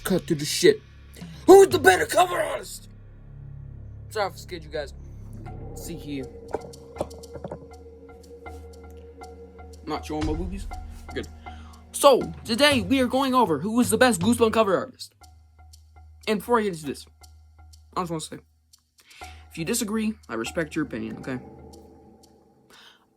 cut to the shit. Who's the better cover artist? Sorry if I scared you guys. Let's see here. Not showing my boobies? Good. So, today we are going over who is the best Goosebumps cover artist. And before I get into this, I just want to say, if you disagree, I respect your opinion, okay?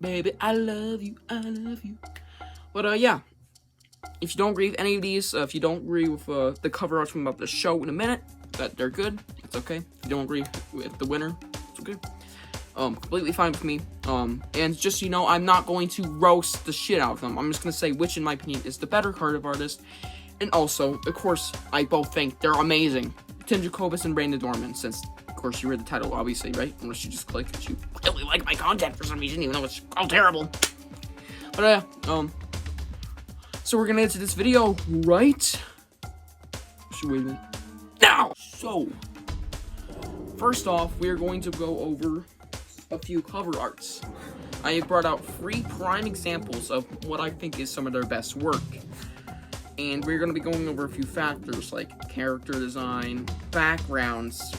Baby, I love you, I love you. But, yeah. If you don't agree with any of these, if you don't agree with the cover arts I'm about to show in a minute, that they're good, it's okay. If you don't agree with the winner, it's okay. Completely fine with me. And just so you know, I'm not going to roast the shit out of them. I'm just going to say which, in my opinion, is the better cover artist. And also, of course, I both think they're amazing. Jacobus and Dorman, since, of course, you read the title, obviously, right? Unless you just click that you really like my content for some reason, even though it's all terrible. But, so we're gonna get to this video, right? Should we wait a minute? Now! So, first off, we are going to go over a few cover arts. I have brought out 3 prime examples of what I think is some of their best work. And we're going to be going over a few factors like character design, backgrounds,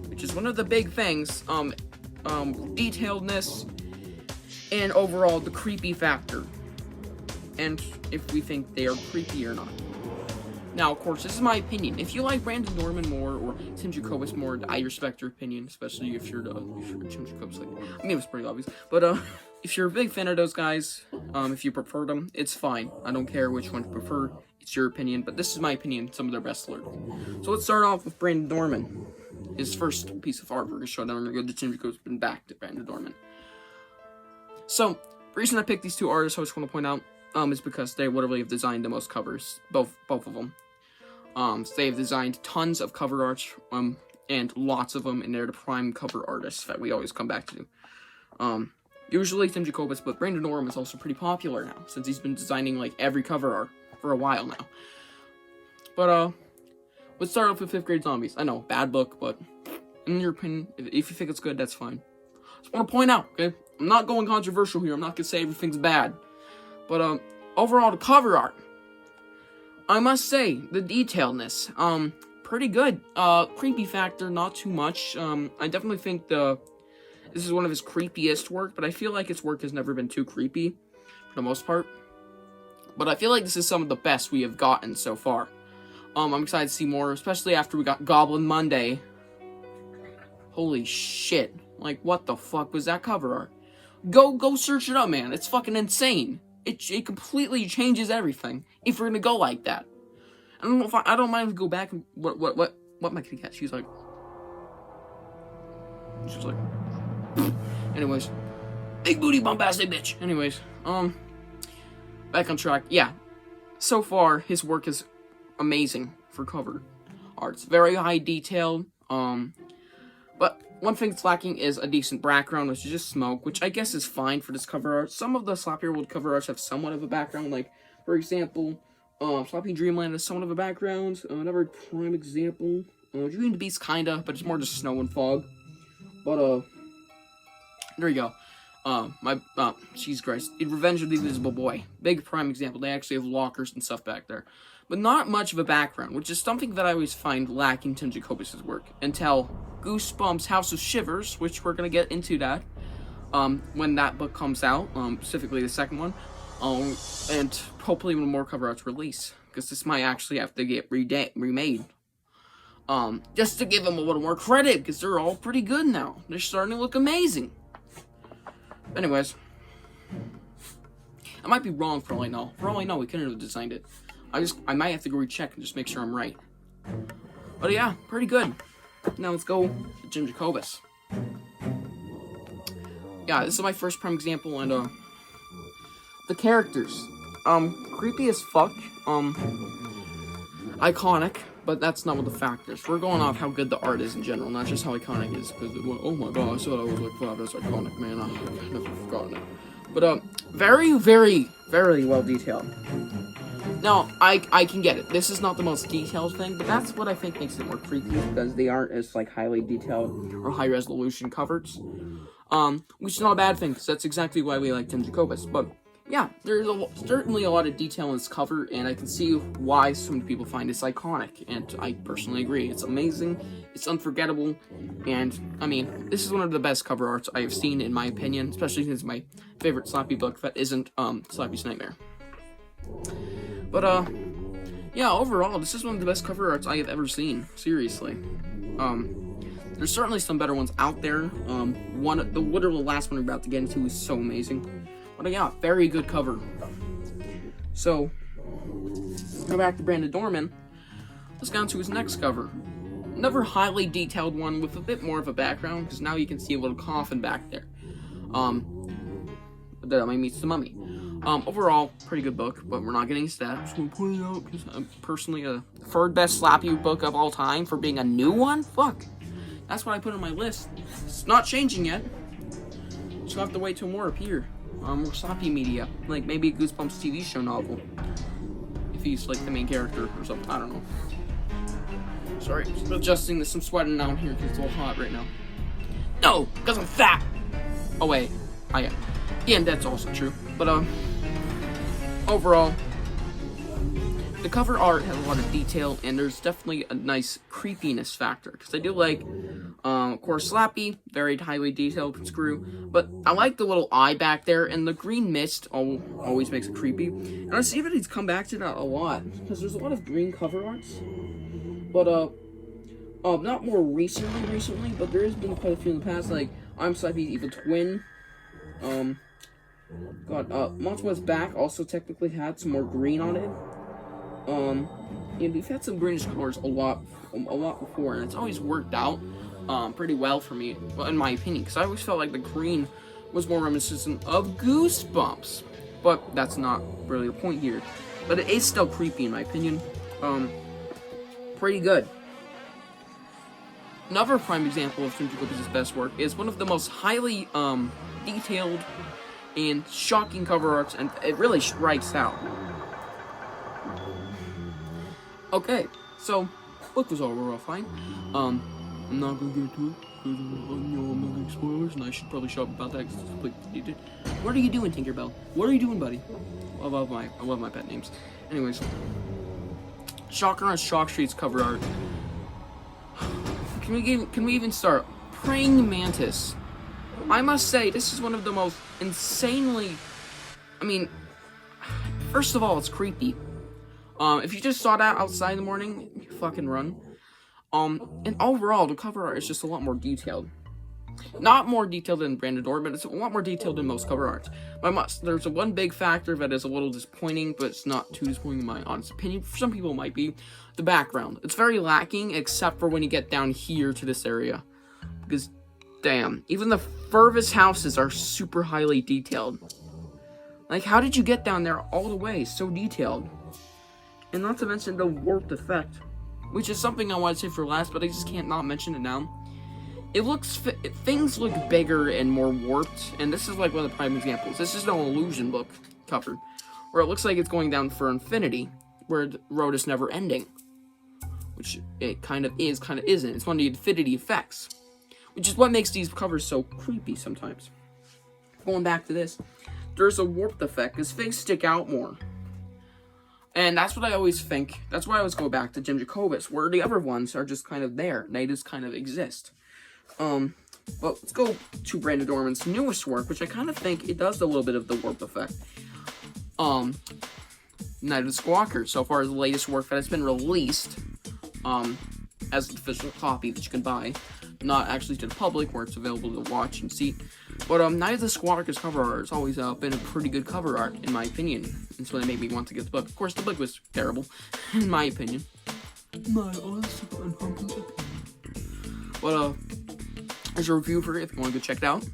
which is one of the big things, detailedness, and overall the creepy factor. And if we think they are creepy or not. Now, of course, this is my opinion. If you like Dorman more or Jacobus more, I respect your opinion, especially if you're Jacobus. Like, I mean, it was pretty obvious. But if you're a big fan of those guys, if you prefer them, it's fine. I don't care which one you prefer. It's your opinion. But this is my opinion. Some of their best work. So let's start off with Dorman. His first piece of artwork is shown. I'm gonna go to Jacobus and back to Dorman. So the reason I picked these 2 artists, I just want to point out. Is because they literally have designed the most covers, both of them. So they've designed tons of cover art, and lots of them, and they're the prime cover artists that we always come back to. Usually Jacobus, but Dorman is also pretty popular now, since he's been designing, like, every cover art for a while now. But, let's start off with 5th grade zombies. I know, bad book, but in your opinion, if you think it's good, that's fine. Just want to point out, okay? I'm not going controversial here, I'm not gonna say everything's bad. But, overall, the cover art, I must say, the detailedness, pretty good. Creepy factor, not too much. I definitely think this is one of his creepiest work, but I feel like his work has never been too creepy, for the most part. But I feel like this is some of the best we have gotten so far. I'm excited to see more, especially after we got Goblin Monday. Holy shit. Like, what the fuck was that cover art? Go search it up, man. It's fucking insane. It completely changes everything if we're gonna go like that. I don't know if I don't mind if we go back and what my kitty cat? She's like, anyways, big booty bombastic bitch. Anyways, back on track. Yeah, so far his work is amazing for cover arts. Very high detail. But one thing that's lacking is a decent background, which is just smoke, which I guess is fine for this cover art. Some of the Slappier World cover arts have somewhat of a background, like, for example, Sloppy Dreamland has somewhat of a background. Another prime example, Dream the Beast kinda, but it's more just snow and fog. But, there you go. Jesus Christ, in Revenge of the Invisible Boy, big prime example. They actually have lockers and stuff back there. But not much of a background, which is something that I always find lacking to Jacobus' work, until Goosebumps House of Shivers, which we're going to get into that, when that book comes out, specifically the second one, and hopefully when more cover arts release, because this might actually have to get remade, just to give them a little more credit, because they're all pretty good now. They're starting to look amazing. Anyways, I might be wrong for all I know. For all I know, we couldn't have designed it. I might have to go recheck and just make sure I'm right. But yeah, pretty good. Now let's go to Jacobus. Yeah, this is my first prime example, and the characters, creepy as fuck, iconic, but that's not what the factors. We're going off how good the art is in general, not just how iconic it is. Because oh my god, I thought I was like, wow, that's iconic, man. I've never forgotten it. But very, very, very well detailed. Now, I can get it. This is not the most detailed thing, but that's what I think makes it more creepy, because they aren't as, like, highly detailed or high-resolution covers. Which is not a bad thing, because that's exactly why we like Jacobus. But yeah, there's certainly a lot of detail in this cover, and I can see why so many people find this iconic, and I personally agree. It's amazing, it's unforgettable, and, I mean, this is one of the best cover arts I have seen, in my opinion, especially since my favorite Slappy book that isn't, Slappy's Nightmare. But, yeah, overall, this is one of the best cover arts I have ever seen, seriously. There's certainly some better ones out there. The literal last one we're about to get into is so amazing. But yeah, very good cover. So, go back to Brandon Dorman. Let's go on to his next cover. Another highly detailed one with a bit more of a background, because now you can see a little coffin back there. That meets the mummy. Overall, pretty good book, but we're not getting into that. I'm just gonna point it out because I'm personally a third best Slappy book of all time for being a new one. Fuck. That's what I put on my list. It's not changing yet. Just have to wait till more appear. More Slappy media, like maybe a Goosebumps TV show novel, if he's like the main character or something. I don't know. Sorry, just adjusting this. I'm sweating down here because it's a little hot right now. No, because I'm fat. Oh wait, I am. Yeah, and that's also true. But overall, the cover art has a lot of detail, and there's definitely a nice creepiness factor. Because I do like, of course, Slappy, very highly detailed screw. But I like the little eye back there, and the green mist always makes it creepy. And I see that he's come back to that a lot, because there's a lot of green cover arts. But, not more recently, but there has been quite a few in the past, like, I'm Slappy's Evil Twin. Months Was Back also technically had some more green on it. And we've had some greenish colors a lot before, and it's always worked out, pretty well for me, well, in my opinion, because I always felt like the green was more reminiscent of Goosebumps, but that's not really the point here. But it is still creepy, in my opinion. Pretty good. Another prime example of Jacobus' best work is one of the most highly, detailed and shocking cover arts, and it really strikes out. Okay, so, book was overall fine. I'm not gonna get into it, because I'm not getting spoilers, and I should probably shut up about that, because it's completely did. What are you doing, Tinkerbell? What are you doing, buddy? I love my pet names. Anyways, Shocker on Shock Street's cover art. Can we even start? Praying Mantis. I must say, this is one of the most insanely, I mean, first of all, it's creepy. If you just saw that outside in the morning, you fucking run. And overall, the cover art is just a lot more detailed. Not more detailed than Brandon Dorman, but it's a lot more detailed than most cover arts. There's one big factor that is a little disappointing, but it's not too disappointing in my honest opinion. For some people, it might be. The background. It's very lacking, except for when you get down here to this area. Because, damn, even the furthest houses are super highly detailed. Like, how did you get down there all the way so detailed? And not to mention the warped effect, which is something I want to say for last, but I just can't not mention it now. Things look bigger and more warped, and this is like one of the prime examples. This is no illusion book cover, where it looks like it's going down for infinity, where the road is never ending. Which it kind of is, kind of isn't. It's one of the infinity effects, which is what makes these covers so creepy sometimes. Going back to this, there's a warped effect, because things stick out more. And that's what I always think. That's why I always go back to Jacobus, where the other ones are just kind of there. They just kind of exist. But let's go to Brandon Dorman's newest work, which I kind of think it does a little bit of the warp effect. Night of the Squawker, so far as the latest work that has been released, as an official copy that you can buy, not actually to the public, where it's available to watch and see. But, Night of the Squawker's cover art has always been a pretty good cover art, in my opinion. And so they made me want to get the book. Of course, the book was terrible, in my opinion. My honest and humble opinion. But, there's a review for it if you want to go check it out.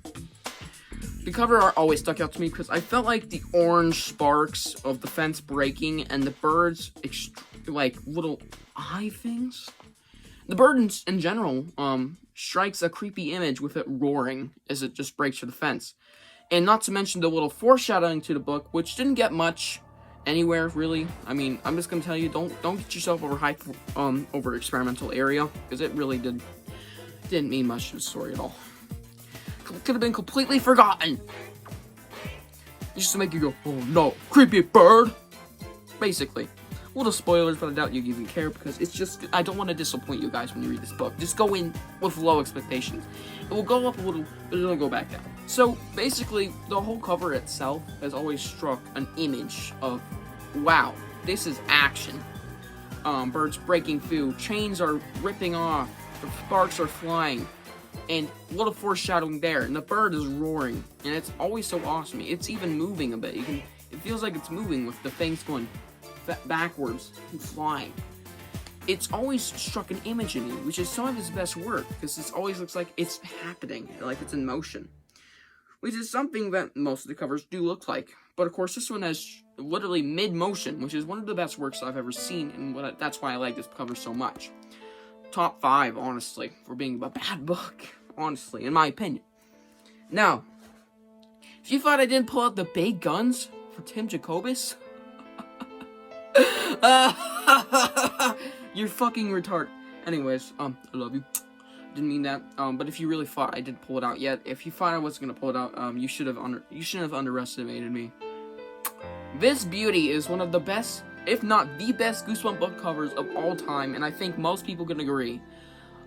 The cover art always stuck out to me because I felt like the orange sparks of the fence breaking and the birds, like, little eye things. The bird in general, strikes a creepy image with it roaring as it just breaks through the fence. And not to mention the little foreshadowing to the book, which didn't get much anywhere, really. I mean, I'm just gonna tell you, don't get yourself overhyped, over experimental area, because it really didn't mean much to the story at all. Could have been completely forgotten. just to make you go, oh no, creepy bird. Basically. Little spoilers, but I doubt you even care because it's just, I don't want to disappoint you guys when you read this book. Just go in with low expectations. It will go up a little, but it'll go back down. So, basically, the whole cover itself has always struck an image of, wow, this is action. Birds breaking through, chains are ripping off, the sparks are flying, and a little foreshadowing there, and the bird is roaring, and it's always so awesome. It's even moving a bit. It feels like it's moving with the things going backwards and flying. It's always struck an image in you, which is some of his best work, because it always looks like it's happening, like it's in motion, which is something that most of the covers do look like. But of course, this one has literally mid-motion, which is one of the best works I've ever seen, and that's why I like this cover so much. Top 5, honestly, for being a bad book, honestly, in my opinion. Now, if you thought I didn't pull out the big guns for Tim Jacobus, you're fucking retarded. Anyways, I love you. Didn't mean that. But if you really thought I didn't pull it out yet, if you thought I wasn't gonna pull it out, you shouldn't have underestimated me. This beauty is one of the best, if not the best, Goosebumps book covers of all time, and I think most people can agree.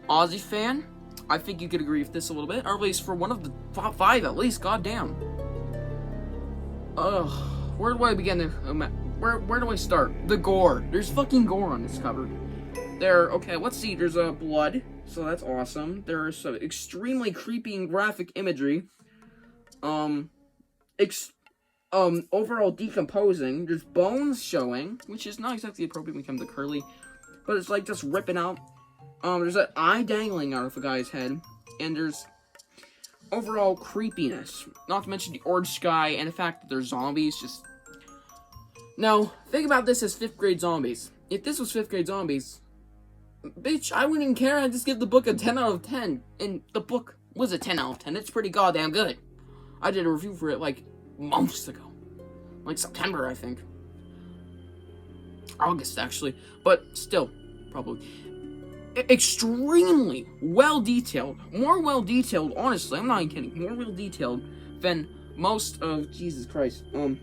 Aussie fan, I think you could agree with this a little bit, or at least for one of the top 5, at least. Goddamn. Ugh. Where do I begin to? Where do I start? The gore. There's fucking gore on this cover. Okay, let's see. There's blood, so that's awesome. There's some extremely creepy and graphic imagery. Overall decomposing. There's bones showing, which is not exactly appropriate when it comes to Curly, but it's like just ripping out. There's an eye dangling out of a guy's head, and there's overall creepiness. Not to mention the orange sky and the fact that there's zombies. Now, think about this as 5th grade zombies. If this was 5th grade zombies, bitch, I wouldn't even care. I'd just give the book a 10 out of 10. And the book was a 10 out of 10. It's pretty goddamn good. I did a review for it, like, months ago. Like, September, I think. August, actually. But still, probably. Extremely well-detailed. More well-detailed, honestly. I'm not even kidding. More well-detailed than most of, Jesus Christ, and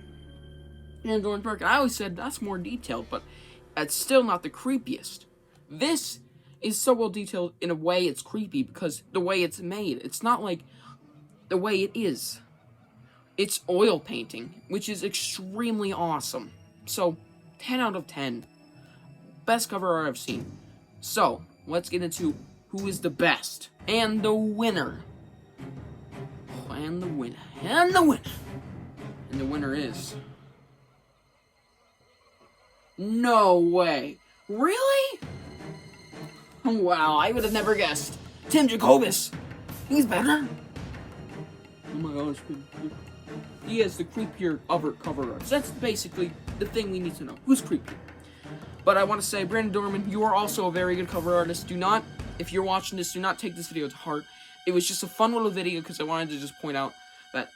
Dorman Park. I always said that's more detailed, but it's still not the creepiest. This is so well detailed in a way it's creepy because the way it's made. It's not like the way it is. It's oil painting, which is extremely awesome. So, 10 out of 10. Best cover art I've seen. So, let's get into who is the best. And the winner. And the winner. And the winner. And the winner is... No way. Really? Oh, wow, I would have never guessed. Tim Jacobus. He's better. Oh my gosh. He has the creepier cover art. So that's basically the thing we need to know. Who's creepier? But I want to say, Brandon Dorman, you are also a very good cover artist. Do not, if you're watching this, do not take this video to heart. It was just a fun little video because I wanted to just point out that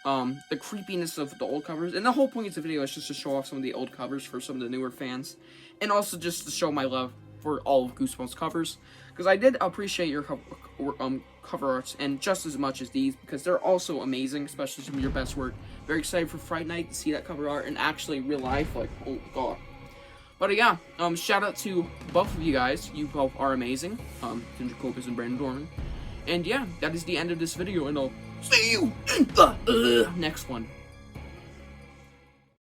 the creepiness of the old covers, and the whole point of the video is just to show off some of the old covers for some of the newer fans, and also just to show my love for all of Goosebumps covers, because I did appreciate your cover arts, and just as much as these, because they're also amazing, especially some of your best work. Very excited for Fright Night to see that cover art, and actually real life, like, oh god. But yeah, shout out to both of you guys, you both are amazing, Tim Jacobus and Brandon Dorman, and yeah, that is the end of this video, and I'll see you in the next one.